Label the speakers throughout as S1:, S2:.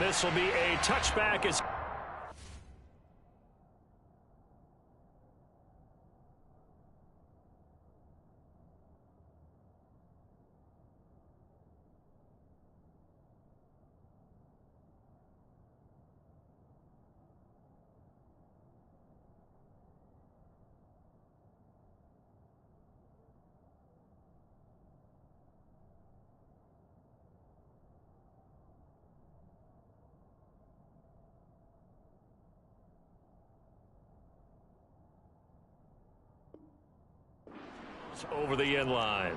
S1: this will be a touchback as over the end line.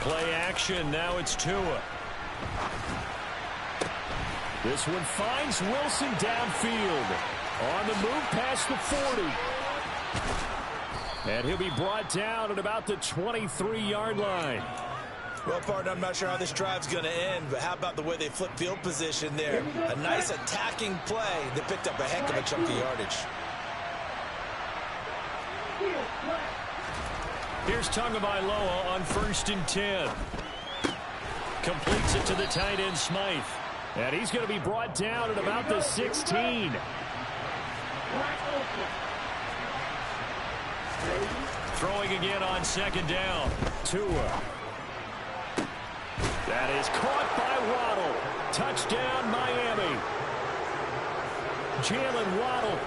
S1: Play action. Now it's Tua. This one finds Wilson downfield. On the move past the 40. And he'll be brought down at about the 23-yard line.
S2: Well, partner, I'm not sure how this drive's going to end, but how about the way they flip field position there? A nice attacking play. They picked up a heck of a chunk of yardage.
S1: Here's Tagovailoa on 1st and 10. Completes it to the tight end, Smythe. And he's going to be brought down at about the 16. Throwing again on 2nd down. Tua. That is caught by Waddle. Touchdown, Miami. Jalen Waddle,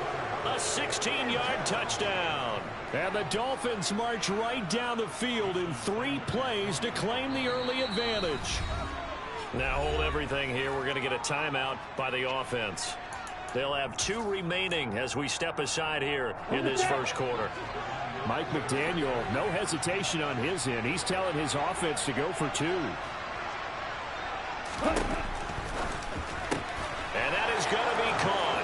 S1: a 16-yard touchdown. And the Dolphins march right down the field in 3 plays to claim the early advantage. Now hold everything here. We're going to get a timeout by the offense. They'll have 2 remaining as we step aside here in this first quarter.
S3: Mike McDaniel, no hesitation on his end. He's telling his offense to go for 2.
S1: And that is going to be caught.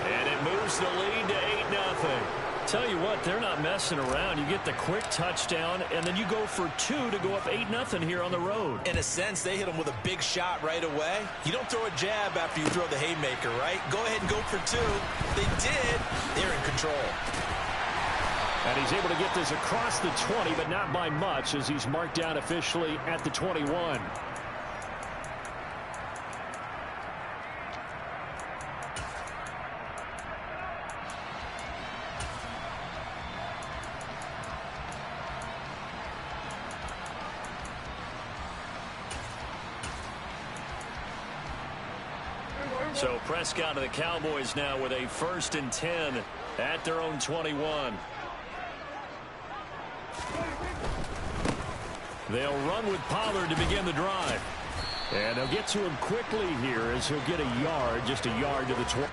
S1: And it moves the lead to 8-0. Tell you what, they're not messing around. You get the quick touchdown, and then you go for 2 to go up 8-0 here on the road.
S2: In a sense, they hit him with a big shot right away. You don't throw a jab after you throw the haymaker, right? Go ahead and go for 2. They did. They're in control.
S3: And he's able to get this across the 20, but not by much, as he's marked down officially at the 21.
S1: So Prescott and the Cowboys now with a 1st and 10 at their own 21. They'll run with Pollard to begin the drive.
S3: And they'll get to him quickly here as he'll get a yard, just a yard to the 20.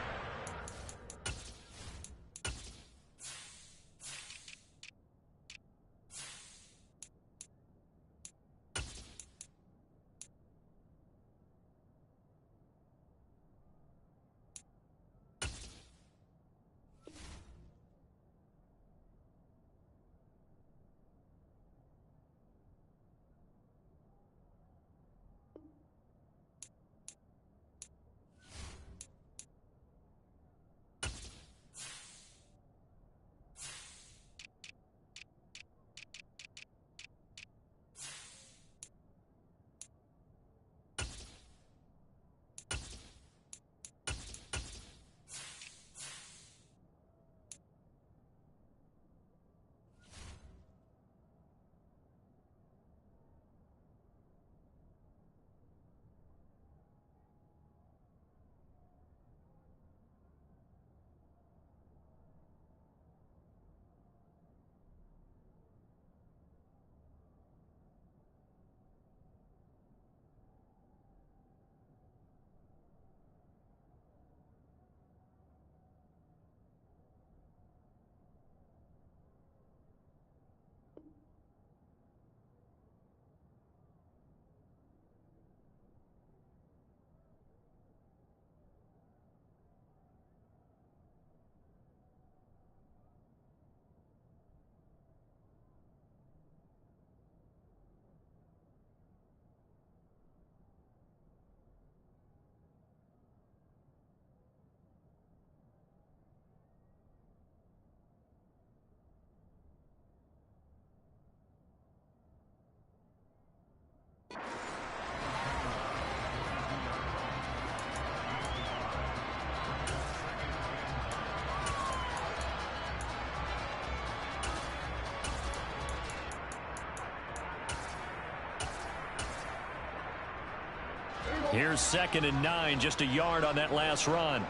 S3: Here's 2nd and 9, just a yard on that last run.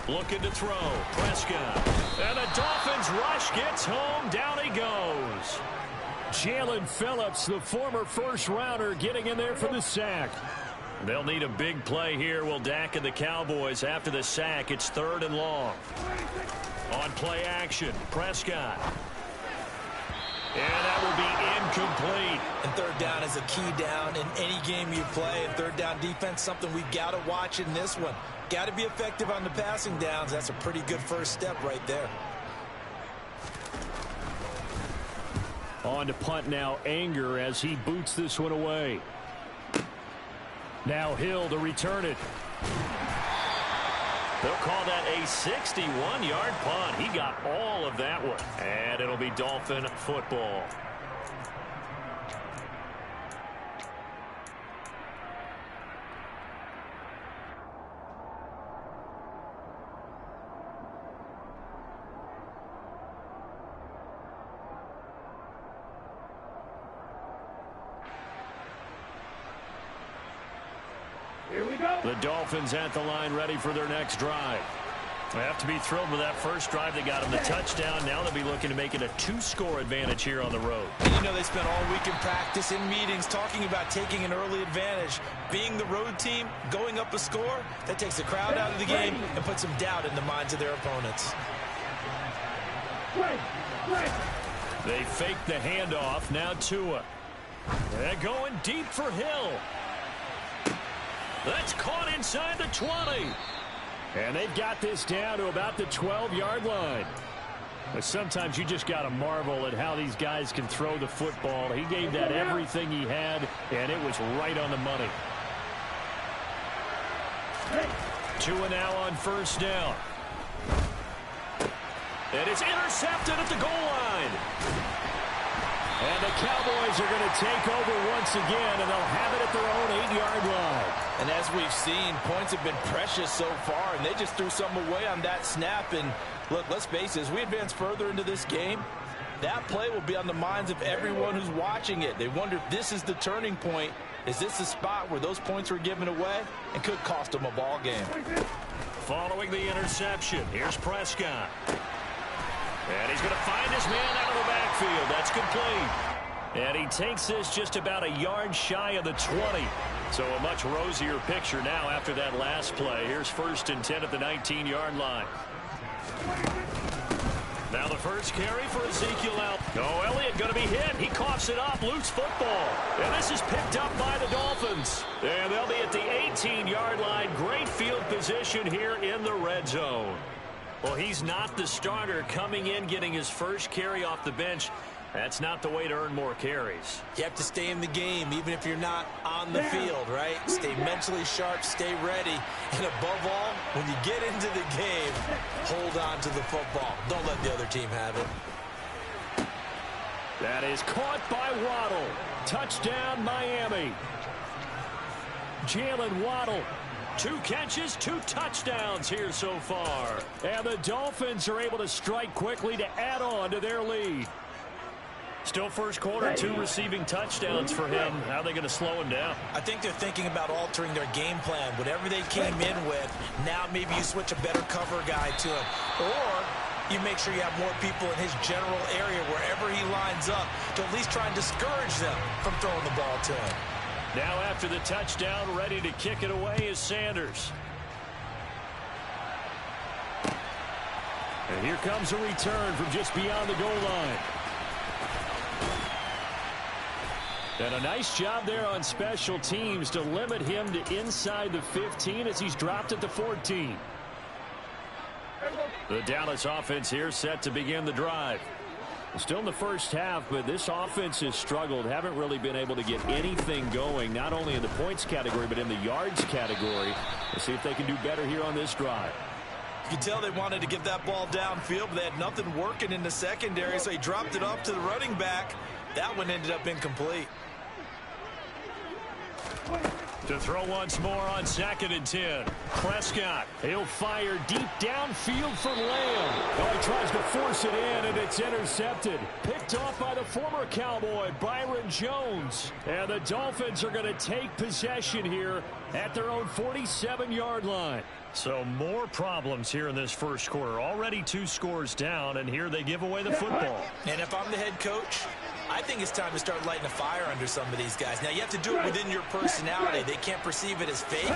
S3: Looking to throw. Prescott. And the Dolphins rush gets home. Down he goes. Jalen Phillips, the former first-rounder, getting in there for the sack. They'll need a big play here. Will Dak and the Cowboys after the sack. It's 3rd and long. On play action, Prescott. And that will be incomplete.
S2: And 3rd down is a key down in any game you play. And 3rd down defense, something we've got to watch in this one. Got to be effective on the passing downs. That's a pretty good first step right there.
S3: On to punt now, Anger as he boots this one away. Now Hill to return it. They'll call that a 61-yard punt. He got all of that one. And it'll be Dolphin football. The Dolphins at the line ready for their next drive. They have to be thrilled with that first drive. They got them the touchdown. Now they'll be looking to make it a 2-score advantage here on the road.
S2: And you know they spent all week in practice, in meetings, talking about taking an early advantage. Being the road team, going up a score, that takes the crowd out of the game and puts some doubt in the minds of their opponents.
S3: They fake the handoff. Now Tua. They're going deep for Hill. That's caught inside the 20. And they've got this down to about the 12-yard line. But sometimes you just got to marvel at how these guys can throw the football. He gave that everything he had, and it was right on the money. Tua now on 1st down. And it's intercepted at the goal line. And the Cowboys are going to take over once again, and they'll have it at their own 8-yard line.
S2: And as we've seen, points have been precious so far, and they just threw some away on that snap. And look, let's face it, as we advance further into this game, that play will be on the minds of everyone who's watching it. They wonder if this is the turning point. Is this the spot where those points were given away and could cost them a ball game?
S3: Following the interception, here's Prescott. And he's going to find his man out of the backfield. That's complete. And he takes this just about a yard shy of the 20. So a much rosier picture now after that last play. Here's 1st and 10 at the 19-yard line. Now the first carry for Ezekiel out. Oh, Elliott going to be hit. He coughs it up. Loose football. And this is picked up by the Dolphins. And they'll be at the 18-yard line. Great field position here in the red zone. Well, he's not the starter coming in, getting his first carry off the bench. That's not the way to earn more carries.
S2: You have to stay in the game, even if you're not on the field, right? Stay mentally sharp, stay ready. And above all, when you get into the game, hold on to the football. Don't let the other team have it.
S3: That is caught by Waddle. Touchdown, Miami. Jalen Waddle. 2 catches, 2 touchdowns here so far. And the Dolphins are able to strike quickly to add on to their lead. Still first quarter, 2 receiving touchdowns for him. How are they going to slow him down?
S2: I think they're thinking about altering their game plan. Whatever they came in with, now maybe you switch a better cover guy to him. Or you make sure you have more people in his general area wherever he lines up to at least try and discourage them from throwing the ball to him.
S3: Now after the touchdown, ready to kick it away is Sanders. And here comes a return from just beyond the goal line. And a nice job there on special teams to limit him to inside the 15 as he's dropped at the 14. The Dallas offense here set to begin the drive. Still in the first half, but this offense has struggled. Haven't really been able to get anything going, not only in the points category, but in the yards category. We'll see if they can do better here on this drive.
S2: You can tell they wanted to get that ball downfield, but they had nothing working in the secondary, so he dropped it up to the running back. That one ended up incomplete.
S1: To throw once more on 2nd and 10. Prescott, he'll fire deep downfield for Lamb. Oh, he tries to force it in, and it's intercepted. Picked off by the former Cowboy, Byron Jones. And the Dolphins are going to take possession here at their own 47-yard line. So more problems here in this first quarter. Already 2 scores down, and here they give away the football.
S2: And if I'm the head coach, I think it's time to start lighting a fire under some of these guys. Now, you have to do it within your personality. They can't perceive it as fake.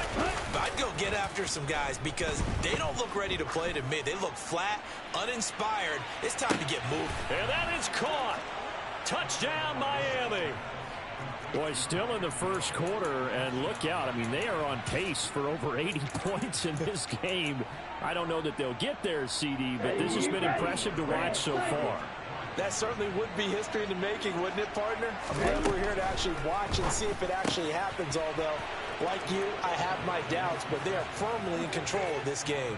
S2: But I'd go get after some guys because they don't look ready to play to me. They look flat, uninspired. It's time to get moving.
S1: And that is caught. Touchdown, Miami. Boy, still in the first quarter, and look out. I mean, they are on pace for over 80 points in this game. I don't know that they'll get there, CD, but this has been impressive to watch so far.
S2: That certainly would be history in the making, wouldn't it, partner? I'm glad we're here to actually watch and see if it actually happens, although, like you, I have my doubts, but they are firmly in control of this game.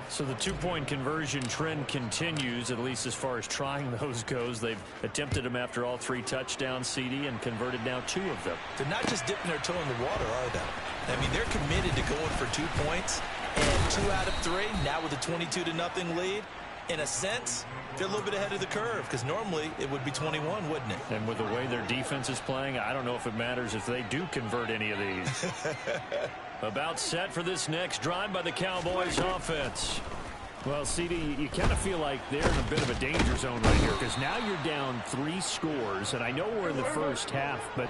S1: So the 2-point conversion trend continues, at least as far as trying those goes. They've attempted them after all 3 touchdowns, CD, and converted now 2 of them.
S2: They're not just dipping their toe in the water, are they? I mean, they're committed to going for 2 points, and 2 out of 3, now with a 22-0 lead. In a sense, they're a little bit ahead of the curve because normally it would be 21, wouldn't it?
S1: And with the way their defense is playing, I don't know if it matters if they do convert any of these. About set for this next drive by the Cowboys offense. Well, CD, you kind of feel like they're in a bit of a danger zone right here because now you're down 3 scores, and I know we're in the first half, but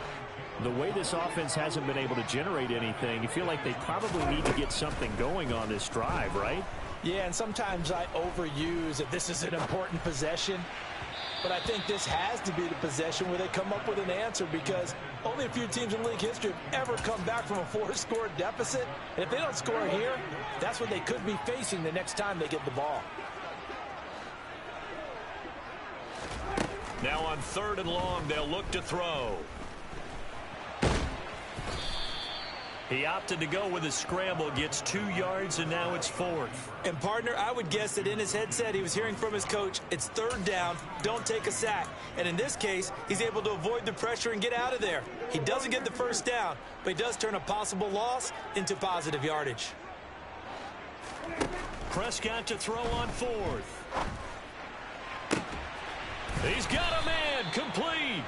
S1: the way this offense hasn't been able to generate anything, you feel like they probably need to get something going on this drive, right?
S2: Yeah, and sometimes I overuse that this is an important possession. But I think this has to be the possession where they come up with an answer because only a few teams in league history have ever come back from a 4-score deficit. And if they don't score here, that's what they could be facing the next time they get the ball.
S1: Now on 3rd and long, they'll look to throw. He opted to go with a scramble, gets 2 yards, and now it's 4th.
S2: And, partner, I would guess that in his headset he was hearing from his coach, it's 3rd down, don't take a sack. And in this case, he's able to avoid the pressure and get out of there. He doesn't get the first down, but he does turn a possible loss into positive yardage.
S1: Prescott to throw on 4th. He's got a man, complete.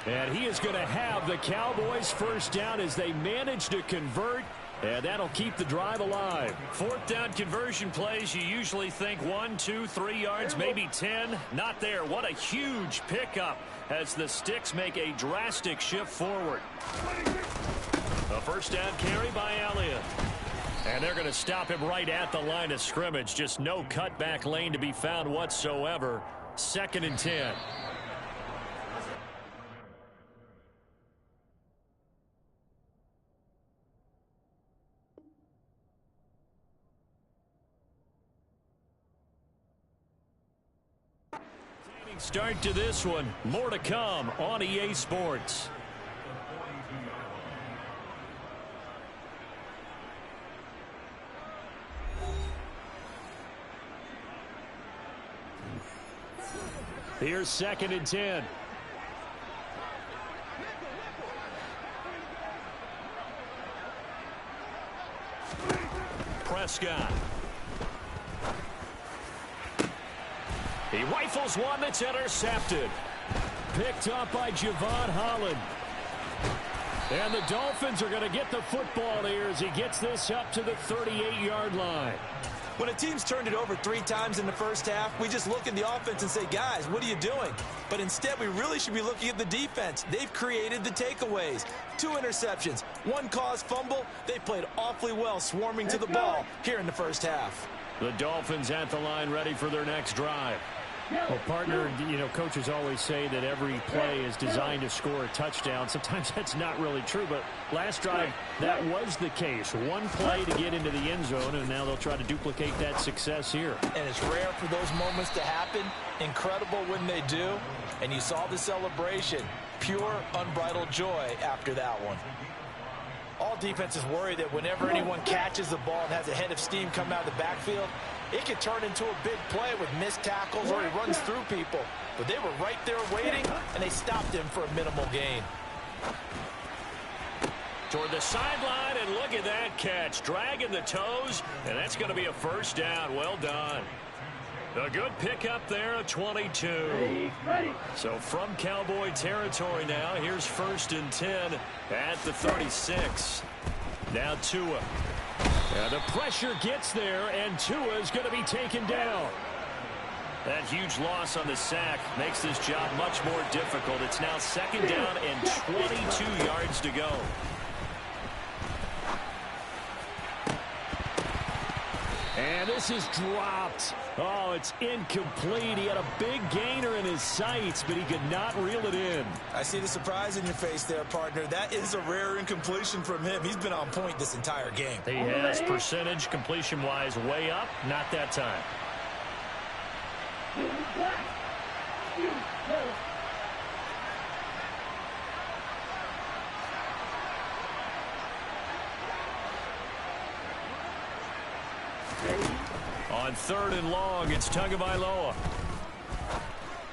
S1: And he is going to have the Cowboys first down as they manage to convert, and that'll keep the drive alive. 4th down conversion plays, you usually think 1, 2, 3 yards, maybe 10. Not there. What a huge pickup as the Sticks make a drastic shift forward. A first down carry by Elliott. And they're going to stop him right at the line of scrimmage. Just no cutback lane to be found whatsoever. 2nd and 10. Start to this one. More to come on EA Sports. Here's 2nd and 10. Prescott. He rifles one that's intercepted. Picked up by Javon Holland. And the Dolphins are going to get the football here as he gets this up to the 38-yard line.
S2: When a team's turned it over 3 times in the first half, we just look at the offense and say, guys, what are you doing? But instead, we really should be looking at the defense. They've created the takeaways. 2 interceptions, 1 caused fumble. They played awfully well swarming to the ball here in the first half.
S1: The Dolphins at the line ready for their next drive. Well, partner, you know, coaches always say that every play is designed to score a touchdown. Sometimes that's not really true, but last drive, that was the case. 1 play to get into the end zone, and now they'll try to duplicate that success here.
S2: And it's rare for those moments to happen. Incredible when they do. And you saw the celebration. Pure, unbridled joy after that one. All defenses worry that whenever anyone catches the ball and has a head of steam come out of the backfield, it could turn into a big play with missed tackles or he runs through people. But they were right there waiting, and they stopped him for a minimal gain.
S1: Toward the sideline, and look at that catch. Dragging the toes, and that's going to be a first down. Well done. A good pickup there, a 22. So from Cowboy territory now, here's 1st and 10 at the 36. Now Tua. And the pressure gets there, and Tua is going to be taken down. That huge loss on the sack makes this job much more difficult. It's now 2nd down and 22 yards to go. And this is dropped. Oh, it's incomplete. He had a big gainer in his sights, but he could not reel it in.
S2: I see the surprise in your face there, partner. That is a rare incompletion from him. He's been on point this entire game.
S1: He has percentage completion-wise way up. Not that time. On 3rd and long, it's Tagovailoa.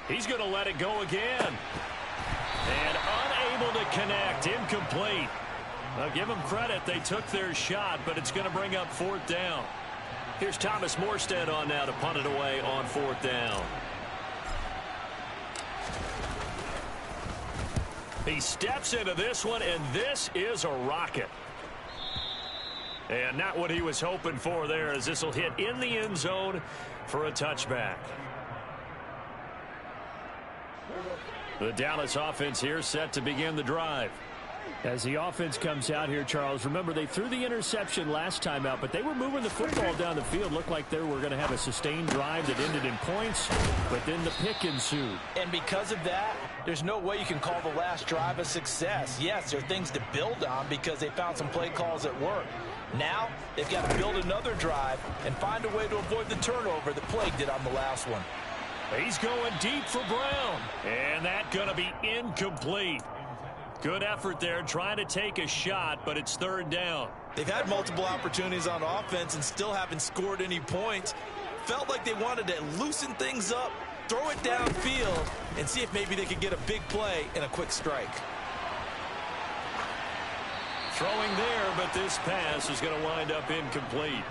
S1: He's going to let it go again. And unable to connect. Incomplete. I'll give them credit. They took their shot, but it's going to bring up 4th down. Here's Thomas Morstead on now to punt it away on 4th down. He steps into this one, and this is a rocket. And not what he was hoping for there, as this will hit in the end zone for a touchback. The Dallas offense here set to begin the drive. As the offense comes out here, Charles, remember they threw the interception last time out, but they were moving the football down the field. Looked like they were going to have a sustained drive that ended in points, but then the pick ensued.
S2: And because of that, there's no way you can call the last drive a success. Yes, there are things to build on because they found some play calls that work. Now, they've got to build another drive and find a way to avoid the turnover that Plague did on the last one.
S1: He's going deep for Brown, and that's going to be incomplete. Good effort there, trying to take a shot, but it's 3rd down.
S2: They've had multiple opportunities on offense and still haven't scored any points. Felt like they wanted to loosen things up, throw it downfield, and see if maybe they could get a big play and a quick strike.
S1: Throwing there, but this pass is going to wind up incomplete.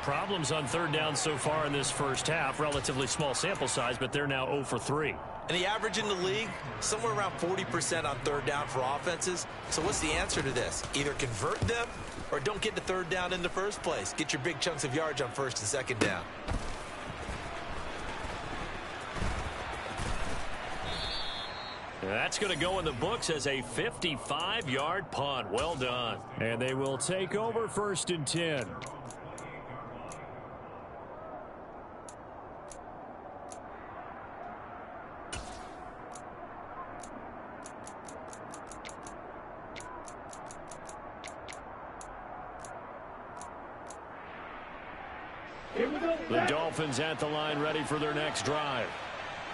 S1: Problems on 3rd down so far in this first half. Relatively small sample size, but they're now 0 for 3.
S2: And the average in the league, somewhere around 40% on 3rd down for offenses. So what's the answer to this? Either convert them or don't get to 3rd down in the first place. Get your big chunks of yards on 1st and 2nd down.
S1: That's going to go in the books as a 55-yard punt. Well done. And they will take over 1st and 10. The Dolphins at the line, ready for their next drive.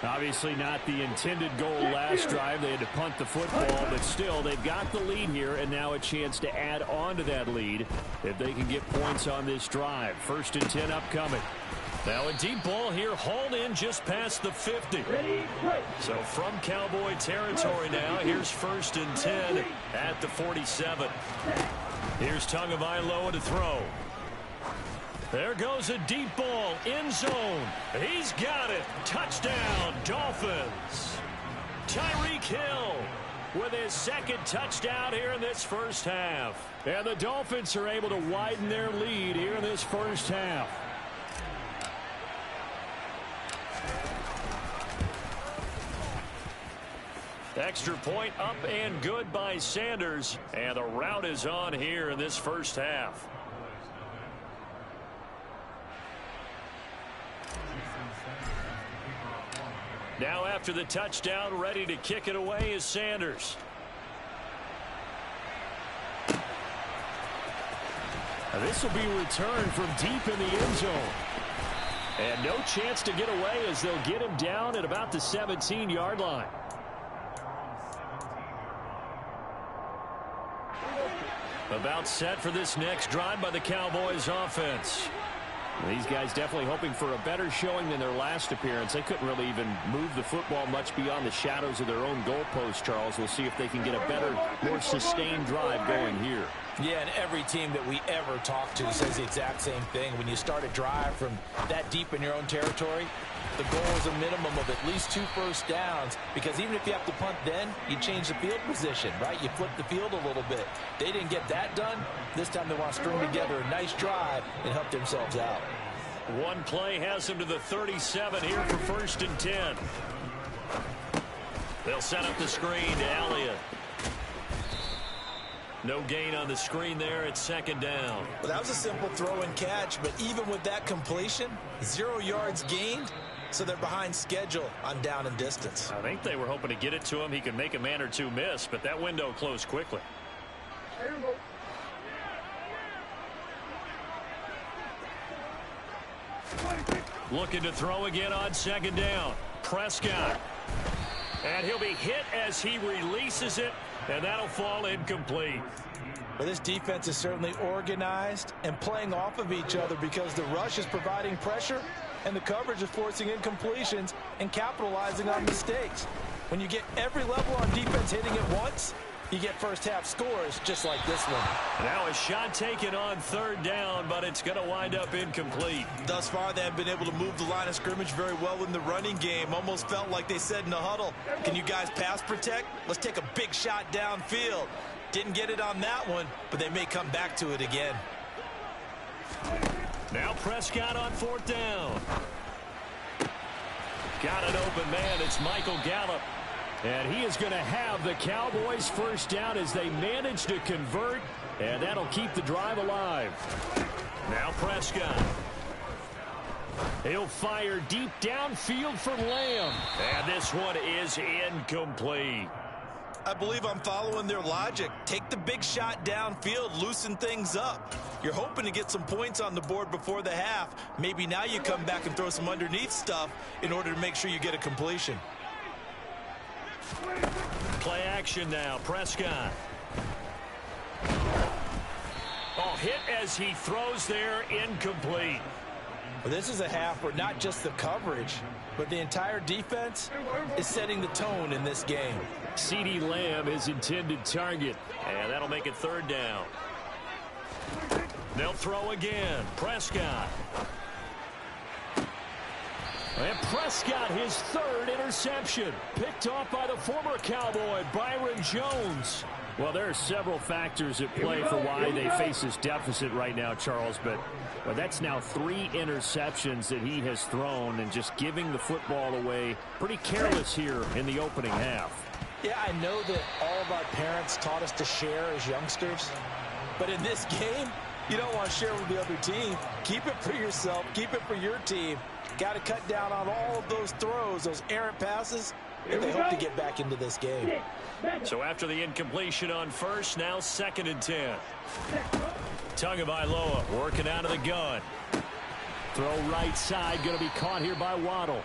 S1: Obviously not the intended goal last drive. They had to punt the football, but still they've got the lead here, and now a chance to add on to that lead if they can get points on this drive. 1st and 10 upcoming. Now a deep ball here, hauled in just past the 50. So from Cowboy territory now, here's 1st and 10 at the 47. Here's Tagovailoa to throw. There goes a deep ball, end zone. He's got it. Touchdown, Dolphins. Tyreek Hill with his 2nd touchdown here in this first half. And the Dolphins are able to widen their lead here in this first half. Extra point up and good by Sanders. And the route is on here in this first half. Now after the touchdown, ready to kick it away is Sanders. This will be returned from deep in the end zone. And no chance to get away as they'll get him down at about the 17-yard line. About set for this next drive by the Cowboys offense. These guys definitely hoping for a better showing than their last appearance. They couldn't really even move the football much beyond the shadows of their own goalpost, Charles. We'll see if they can get a better, more sustained drive going here.
S2: Yeah, and every team that we ever talk to says the exact same thing. When you start a drive from that deep in your own territory, the goal is a minimum of at least 2 first downs, because even if you have to punt then, you change the field position, right? You flip the field a little bit. They didn't get that done. This time they want to string together a nice drive and help themselves out.
S3: One play has them to the 37 here for 1st and 10. They'll set up the screen to Elliott. No gain on the screen there. It's 2nd down.
S2: Well, that was a simple throw and catch, but even with that completion, 0 yards gained, so they're behind schedule on down and distance.
S3: I think they were hoping to get it to him. He could make a man or two miss, but that window closed quickly. Looking to throw again on 2nd down. Prescott. And he'll be hit as he releases it, and that'll fall incomplete.
S2: Well, this defense is certainly organized and playing off of each other, because the rush is providing pressure and the coverage is forcing incompletions and capitalizing on mistakes. When you get every level on defense hitting at once, you get first half scores just like this one.
S3: Now a shot taken on 3rd down, but it's going to wind up incomplete.
S2: Thus far, they have been able to move the line of scrimmage very well in the running game. Almost felt like they said in the huddle, can you guys pass protect? Let's take a big shot downfield. Didn't get it on that one, but they may come back to it again.
S3: Now Prescott on 4th down. Got an open man. It's Michael Gallup. And he is going to have the Cowboys 1st down as they manage to convert, and that'll keep the drive alive. Now Prescott. He'll fire deep downfield for Lamb. And this one is incomplete.
S2: I believe I'm following their logic. Take the big shot downfield, loosen things up. You're hoping to get some points on the board before the half. Maybe now you come back and throw some underneath stuff in order to make sure you get a completion.
S3: Play action now. Prescott. Oh, hit as he throws there, incomplete.
S2: Well, this is a half where not just the coverage, but the entire defense is setting the tone in this game.
S3: CeeDee Lamb is intended target, and that'll make it 3rd down. They'll throw again. Prescott. And Prescott, his 3rd interception, picked off by the former Cowboy, Byron Jones. Well, there are several factors at play for why they face this deficit right now, Charles, but well, that's now 3 interceptions that he has thrown, and just giving the football away. Pretty careless here in the opening half.
S2: Yeah, I know that all of our parents taught us to share as youngsters, but in this game, you don't want to share with the other team. Keep it for yourself. Keep it for your team. Got to cut down on all of those throws, those errant passes, if they hope to get back into this game.
S3: So after the incompletion on 1st, now 2nd and 10. Tagovailoa working out of the gun. Throw right side, going to be caught here by Waddle.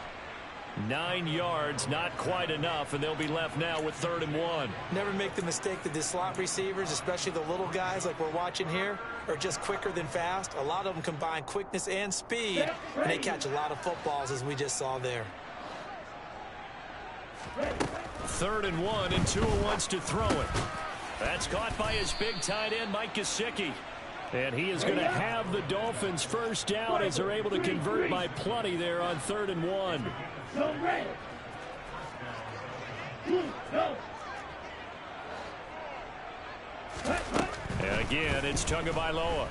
S3: 9 yards, not quite enough, and they'll be left now with 3rd and 1.
S2: Never make the mistake that the slot receivers, especially the little guys like we're watching here, are just quicker than fast. A lot of them combine quickness and speed, and they catch a lot of footballs, as we just saw there.
S3: 3rd and 1, and Tua wants to throw it. That's caught by his big tight end, Mike Gesicki. And he is going to have the Dolphins 1st down as they're able to convert by plenty there on 3rd and 1. And again, it's Tagovailoa.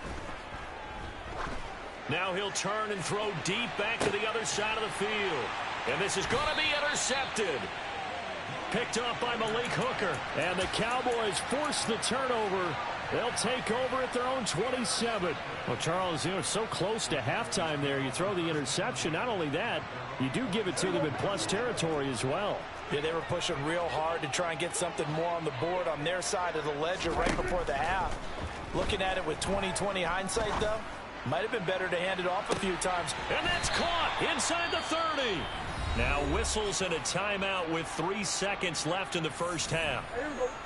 S3: Now he'll turn and throw deep back to the other side of the field. And this is going to be intercepted. Picked off by Malik Hooker. And the Cowboys force the turnover. They'll take over at their own 27. Well, Charles, it's so close to halftime there. You throw the interception. Not only that, you do give it to them in plus territory as well.
S2: Yeah, they were pushing real hard to try and get something more on the board on their side of the ledger right before the half. Looking at it with 20/20 hindsight, though, might have been better to hand it off a few times.
S3: And that's caught inside the 30. Now whistles and a timeout with 3 seconds left in the 1st half.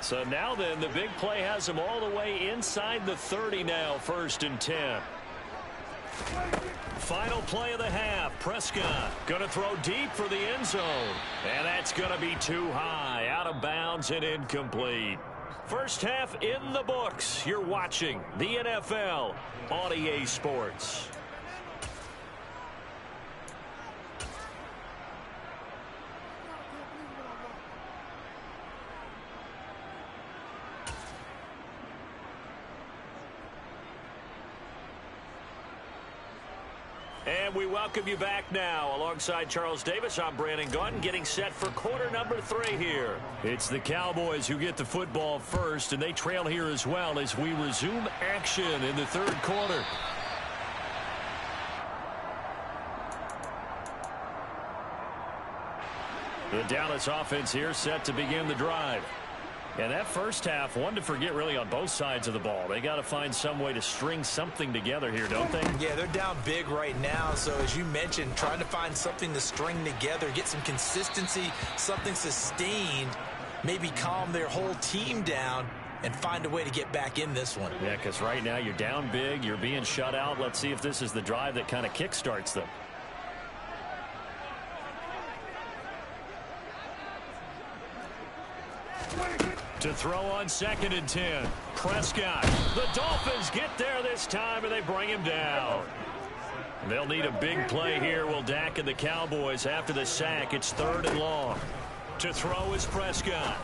S3: So now then, the big play has them all the way inside the 30 now, 1st and 10.
S1: Final play of the half. Prescott going to throw deep for the end zone. And that's going to be too high. Out of bounds and incomplete. First half in the books. You're watching the NFL on EA Sports. And we welcome you back now. Alongside Charles Davis, I'm Brandon Gaudin, getting set for quarter number 3 here. It's the Cowboys who get the football first, and they trail here as well as we resume action in the third quarter. The Dallas offense here set to begin the drive. And that first half, one to forget really on both sides of the ball. They got to find some way to string something together here, don't they?
S2: Yeah, they're down big right now. So as you mentioned, trying to find something to string together, get some consistency, something sustained, maybe calm their whole team down and find a way to get back in this one.
S1: Yeah, because right now you're down big, you're being shut out. Let's see if this is the drive that kind of kickstarts them. To throw on 2nd and 10. Prescott. The Dolphins get there this time, and they bring him down. They'll need a big play here. Will Dak and the Cowboys after the sack. It's 3rd and long. To throw is Prescott.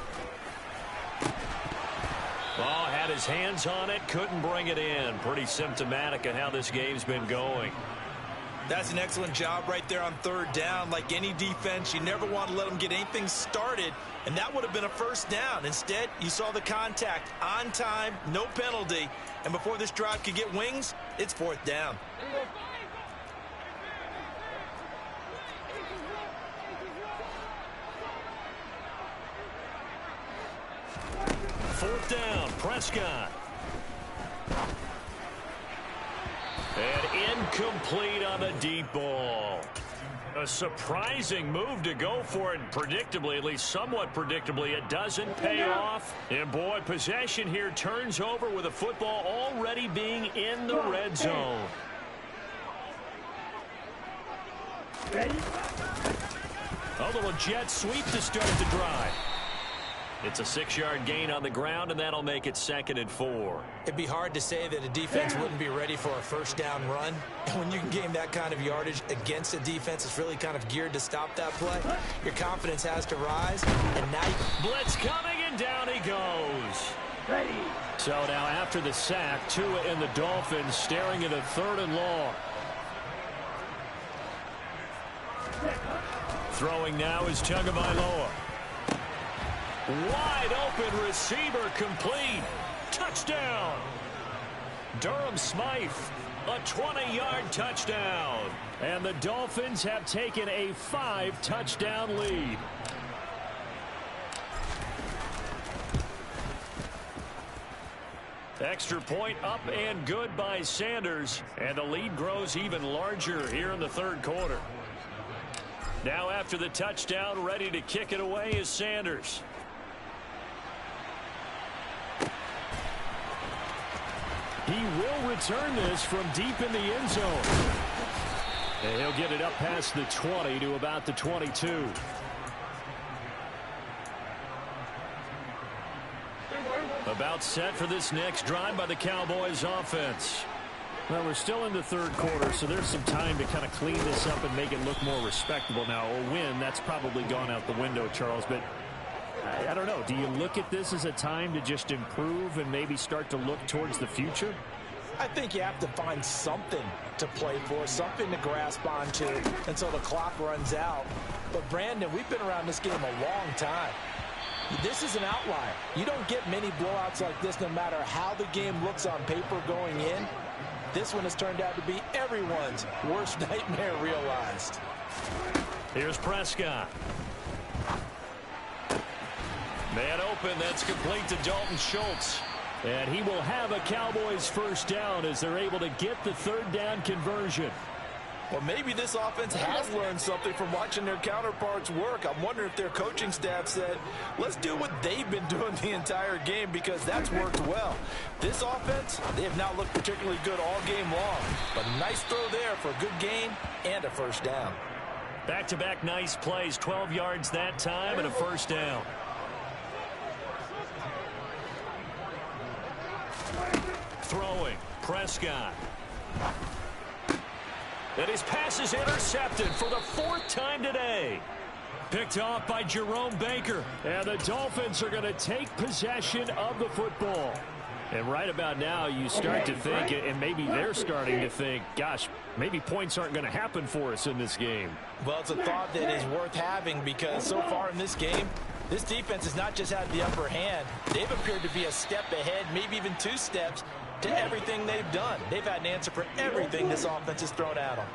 S1: Oh, had his hands on it. Couldn't bring it in. Pretty symptomatic of how this game's been going.
S2: That's an excellent job right there on 3rd down. Like any defense, you never want to let them get anything started, and that would have been a first down. Instead, you saw the contact on time, no penalty, and before this drive could get wings, it's 4th down.
S1: Fourth down, Prescott. And incomplete on the deep ball. A surprising move to go for it. Predictably, at least somewhat predictably, it doesn't pay off. And boy, possession here turns over with the football already being in the red zone. A little jet sweep to start the drive. It's a 6-yard gain on the ground, and that'll make it 2nd and 4.
S2: It'd be hard to say that a defense wouldn't be ready for a first down run. And when you can gain that kind of yardage against a defense that's really kind of geared to stop that play, your confidence has to rise. And now
S1: blitz coming, and down he goes. Ready. So now after the sack, Tua and the Dolphins staring at a 3rd and long. Throwing now is Tagovailoa. Wide open receiver complete. Touchdown. Durham Smythe, a 20-yard touchdown. And the Dolphins have taken a 5-touchdown lead. Extra point up and good by Sanders. And the lead grows even larger here in the third quarter. Now after the touchdown, ready to kick it away is Sanders. He will return this from deep in the end zone. And he'll get it up past the 20 to about the 22. About set for this next drive by the Cowboys offense. Well, we're still in the third quarter, so there's some time to kind of clean this up and make it look more respectable now. A win, that's probably gone out the window, Charles, but I don't know. Do you look at this as a time to just improve and maybe start to look towards the future?
S2: I think you have to find something to play for, something to grasp onto until the clock runs out. But, Brandon, we've been around this game a long time. This is an outlier. You don't get many blowouts like this no matter how the game looks on paper going in. This one has turned out to be everyone's worst nightmare realized.
S1: Here's Prescott. Man open, that's complete to Dalton Schultz. And he will have a Cowboys first down as they're able to get the 3rd down conversion.
S2: Well, maybe this offense has learned something from watching their counterparts work. I'm wondering if their coaching staff said, let's do what they've been doing the entire game because that's worked well. This offense, they have not looked particularly good all game long. But a nice throw there for a good gain and a first down.
S3: Back-to-back nice plays, 12 yards that time and a first down. Throwing, Prescott. And his pass is intercepted for the 4th time today. Picked off by Jerome Baker. And the Dolphins are going to take possession of the football. And right about now, you start to think, and maybe they're starting to think, gosh, maybe points aren't going to happen for us in this game.
S2: Well, it's a thought that is worth having because so far in this game, this defense has not just had the upper hand. They've appeared to be a step ahead, maybe even 2 steps, to everything they've done. They've had an answer for everything this offense has thrown at them.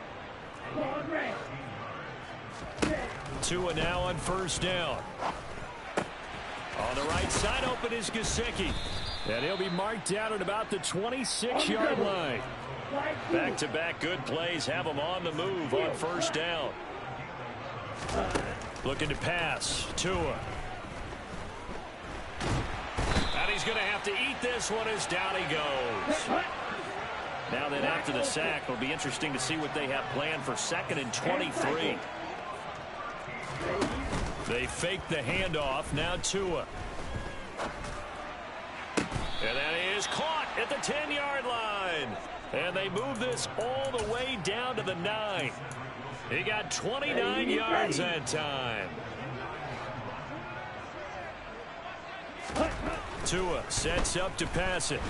S3: Tua now on first down. On the right side, open is Gesicki. And he'll be marked down at about the 26-yard line. Back-to-back good plays have him on the move on first down. Looking to pass. Tua. And he's going to have to eat this one as down he goes. Now then, after the sack, it'll be interesting to see what they have planned for 2nd and 23. They fake the handoff. Now Tua. And that is caught at the 10-yard line. And they move this all the way down to the 9. He got 29 yards that time. Tua sets up to pass it.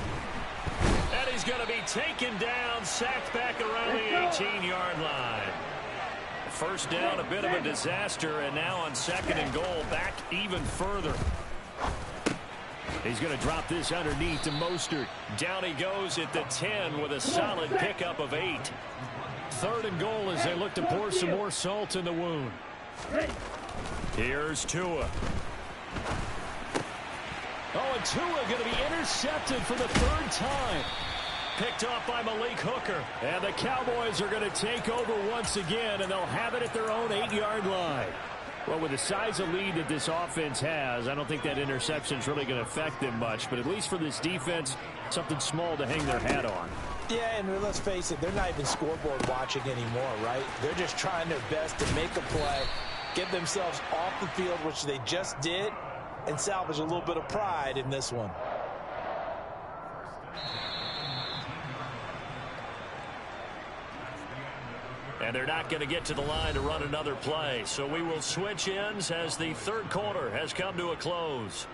S3: And he's going to be taken down, sacked back around the 18-yard line. First down, a bit of a disaster, and now on 2nd and goal, back even further. He's going to drop this underneath to Mostert. Down he goes at the 10 with a solid pickup of 8. 3rd and goal as they look to pour some more salt in the wound. Here's Tua. Oh, and Tua going to be intercepted for the 3rd time. Picked off by Malik Hooker. And the Cowboys are going to take over once again, and they'll have it at their own 8-yard line. Well, with the size of lead that this offense has, I don't think that interception is really going to affect them much. But at least for this defense, something small to hang their hat on.
S2: Yeah, and let's face it, they're not even scoreboard watching anymore, right? They're just trying their best to make a play, get themselves off the field, which they just did, and salvage a little bit of pride in this one.
S3: And they're not going to get to the line to run another play. So we will switch ends as the 3rd quarter has come to a close.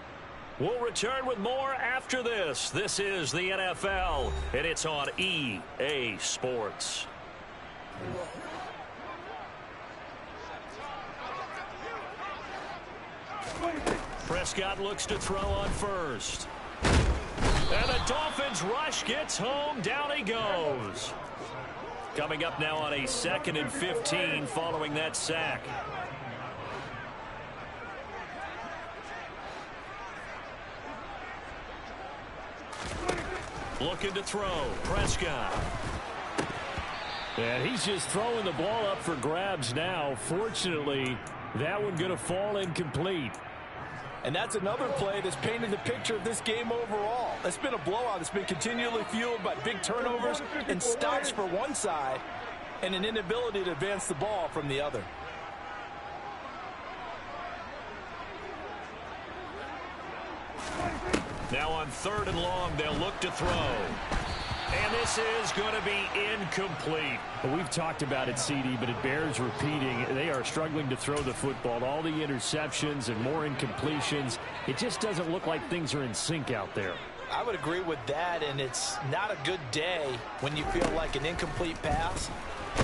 S3: We'll return with more after this. This is the NFL, and it's on EA Sports. Prescott looks to throw on first. And the Dolphins rush gets home. Down he goes. Coming up now on a 2nd and 15 following that sack. Looking to throw. Prescott. And he's just throwing the ball up for grabs now. Fortunately, that one going to fall incomplete.
S2: And that's another play that's painted the picture of this game overall. It's been a blowout. It's been continually fueled by big turnovers and stops for one side and an inability to advance the ball from the other.
S3: Now on 3rd and long, they'll look to throw. And this is going to be incomplete.
S1: Well, we've talked about it, CD, but it bears repeating. They are struggling to throw the football. All the interceptions and more incompletions. It just doesn't look like things are in sync out there.
S2: I would agree with that, and it's not a good day when you feel like an incomplete pass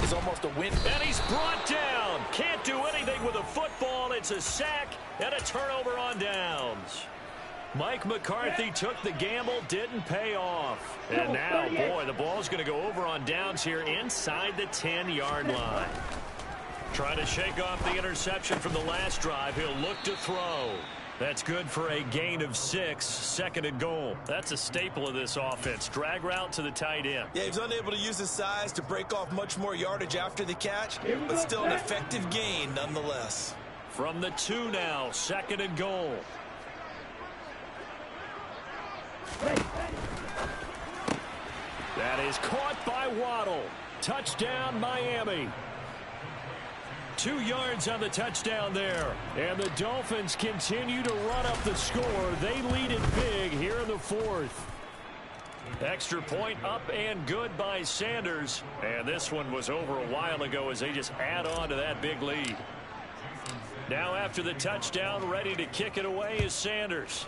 S2: is almost a win.
S3: And he's brought down. Can't do anything with a football. It's a sack and a turnover on downs. Mike McCarthy took the gamble, didn't pay off. And now, boy, the ball's going to go over on downs here inside the 10-yard line. Trying to shake off the interception from the last drive. He'll look to throw.
S1: That's good for a gain of 6, 2nd and goal. That's a staple of this offense. Drag route to the tight end.
S2: Yeah, he was unable to use his size to break off much more yardage after the catch, but still an effective gain nonetheless.
S1: From the 2 now, 2nd and goal. That is caught by Waddle. Touchdown, Miami. 2 yards on the touchdown there. And the Dolphins continue to run up the score. They lead it big here in the 4th. Extra point up and good by Sanders. And this one was over a while ago as they just add on to that big lead. Now after the touchdown, ready to kick it away is Sanders.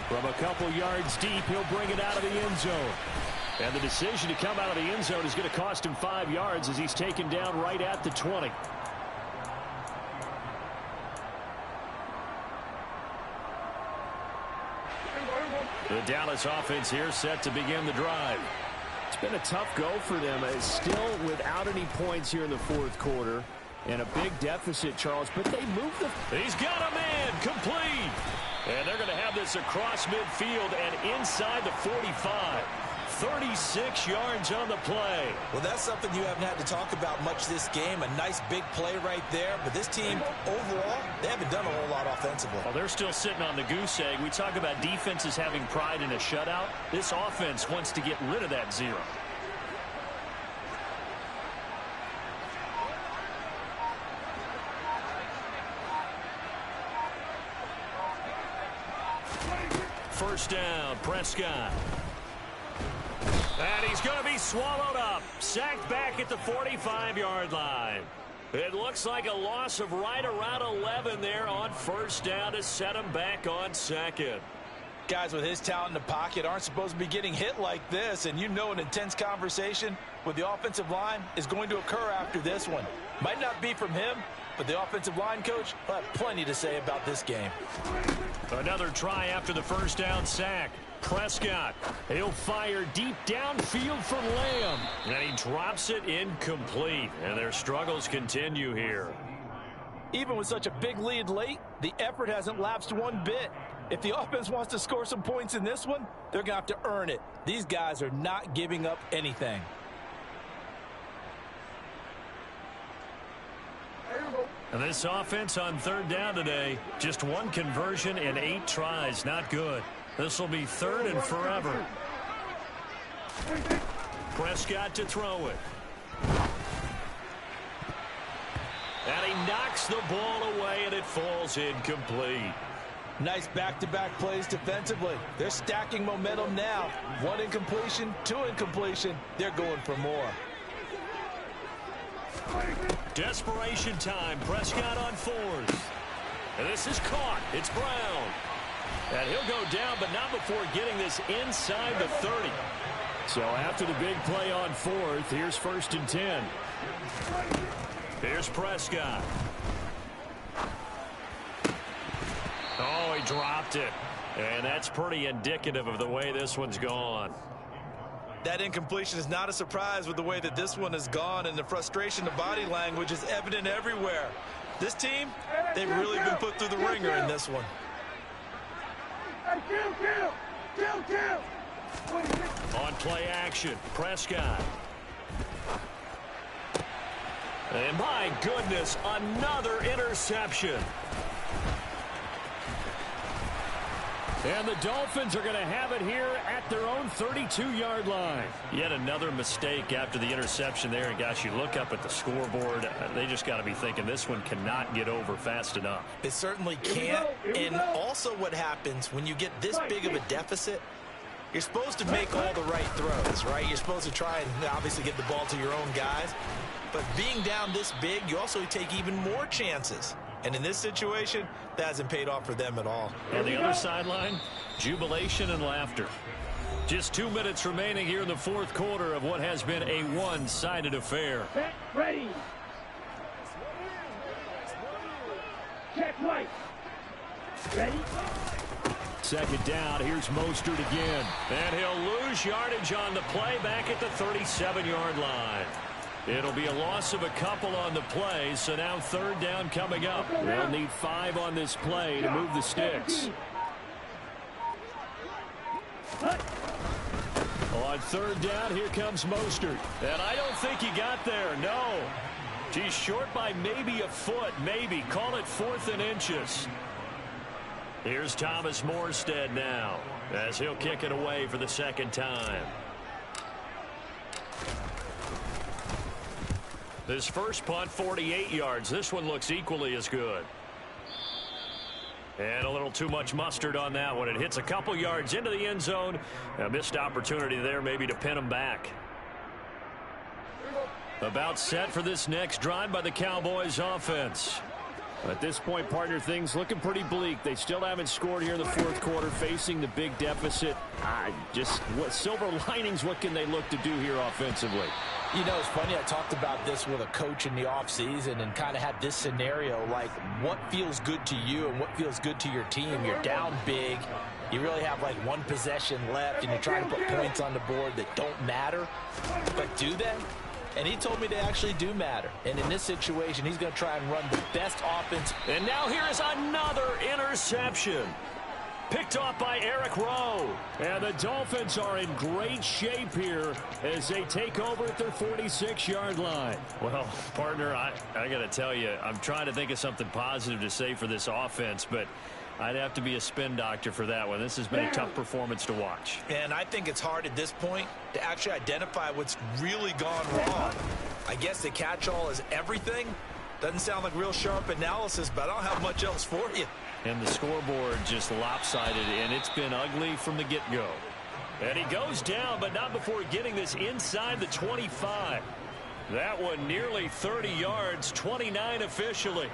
S1: From a couple yards deep, he'll bring it out of the end zone. And the decision to come out of the end zone is going to cost him 5 yards as he's taken down right at the 20. The Dallas offense here set to begin the drive.
S3: It's been a tough go for them. Still without any points here in the 4th quarter. And a big deficit, Charles, but they moved the...
S1: He's got a man, complete. And they're going to have this across midfield and inside the 45. 36 yards on the play.
S2: Well, that's something you haven't had to talk about much this game. A nice big play right there. But this team, overall, they haven't done a whole lot offensively.
S1: Well, they're still sitting on the goose egg. We talk about defenses having pride in a shutout. This offense wants to get rid of that 0. First down, Prescott. And he's going to be swallowed up. Sacked back at the 45-yard line. It looks like a loss of right around 11 there on first down to set him back on 2nd.
S2: Guys with his talent in the pocket aren't supposed to be getting hit like this, and you know an intense conversation with the offensive line is going to occur after this one. Might not be from him, but the offensive line coach will have plenty to say about this game.
S1: Another try after the first down sack. Prescott, he'll fire deep downfield for Lamb, and he drops it incomplete, and their struggles continue here.
S2: Even with such a big lead late, the effort hasn't lapsed one bit. If the offense wants to score some points in this one, they're going to have to earn it. These guys are not giving up anything.
S1: And this offense on 3rd down today, just 1 conversion and 8 tries. Not good. This will be 3rd and forever. Prescott to throw it. And he knocks the ball away, and it falls incomplete.
S2: Nice back-to-back plays defensively. They're stacking momentum now. 1 incompletion, 2 incompletion. They're going for more.
S1: Desperation time. Prescott on 4th. And this is caught. It's Brown. And he'll go down, but not before getting this inside the 30. So after the big play on 4th, here's 1st and 10. Here's Prescott. Oh, he dropped it. And that's pretty indicative of the way this one's gone.
S2: That incompletion is not a surprise with the way that this one has gone, and the frustration, the body language is evident everywhere. This team, they've really been put through the ringer in this one.
S1: On play action, Prescott. And my goodness, another interception. And the Dolphins are going to have it here at their own 32-yard line. Yet another mistake after the interception there. And gosh, you look up at the scoreboard, they just got to be thinking this one cannot get over fast enough.
S2: It certainly can't. And also what happens when you get this big of a deficit, you're supposed to make all the right throws, right? You're supposed to try and obviously get the ball to your own guys. But being down this big, you also take even more chances. And in this situation, that hasn't paid off for them at all.
S1: On the other sideline, jubilation and laughter. Just 2 minutes remaining here in the 4th quarter of what has been a one-sided affair.
S4: Ready. Check right. Ready.
S1: 2nd down. Here's Mostert again. And he'll lose yardage on the play back at the 37-yard line. It'll be a loss of a couple on the play, so now third down coming up. They'll need 5 on this play to move the sticks. On third down, here comes Mostert. And I don't think he got there, no. He's short by maybe a foot, maybe. Call it 4th and inches. Here's Thomas Morstead now, as he'll kick it away for the second time. His first punt, 48 yards. This one looks equally as good. And a little too much mustard on that one. It hits a couple yards into the end zone. A missed opportunity there maybe to pin him back. About set for this next drive by the Cowboys offense. At this point, partner, things looking pretty bleak. They still haven't scored here in the fourth quarter, facing the big deficit. Just what silver linings, what can they look to do here offensively?
S2: You know, it's funny, I talked about this with a coach in the offseason and kind of had this scenario, like what feels good to you and what feels good to your team. You're down big. You really have like one possession left, and you're trying to put points on the board that don't matter. But do they? And he told me they actually do matter. And in this situation, he's going to try and run the best offense.
S1: And now here is another interception. Picked off by Eric Rowe. And the Dolphins are in great shape here as they take over at their 46-yard line. Well, partner, I got to tell you, I'm trying to think of something positive to say for this offense, but I'd have to be a spin doctor for that one. This has been a tough performance to watch.
S2: And I think it's hard at this point to actually identify what's really gone wrong. I guess the catch-all is everything. Doesn't sound like real sharp analysis, but I don't have much else for you.
S1: And the scoreboard just lopsided, and it's been ugly from the get-go. And he goes down, but not before getting this inside the 25. That one nearly 30 yards, 29 officially.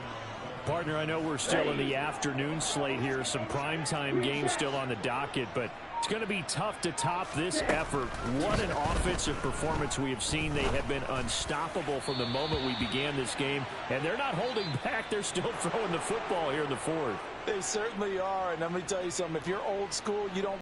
S1: Partner, I know we're still in the afternoon slate here. Some primetime games still on the docket, but it's going to be tough to top this effort. What an offensive performance we have seen. They have been unstoppable from the moment we began this game, and they're not holding back. They're still throwing the football here in the fourth.
S2: They certainly are, and let me tell you something. If you're old school, you don't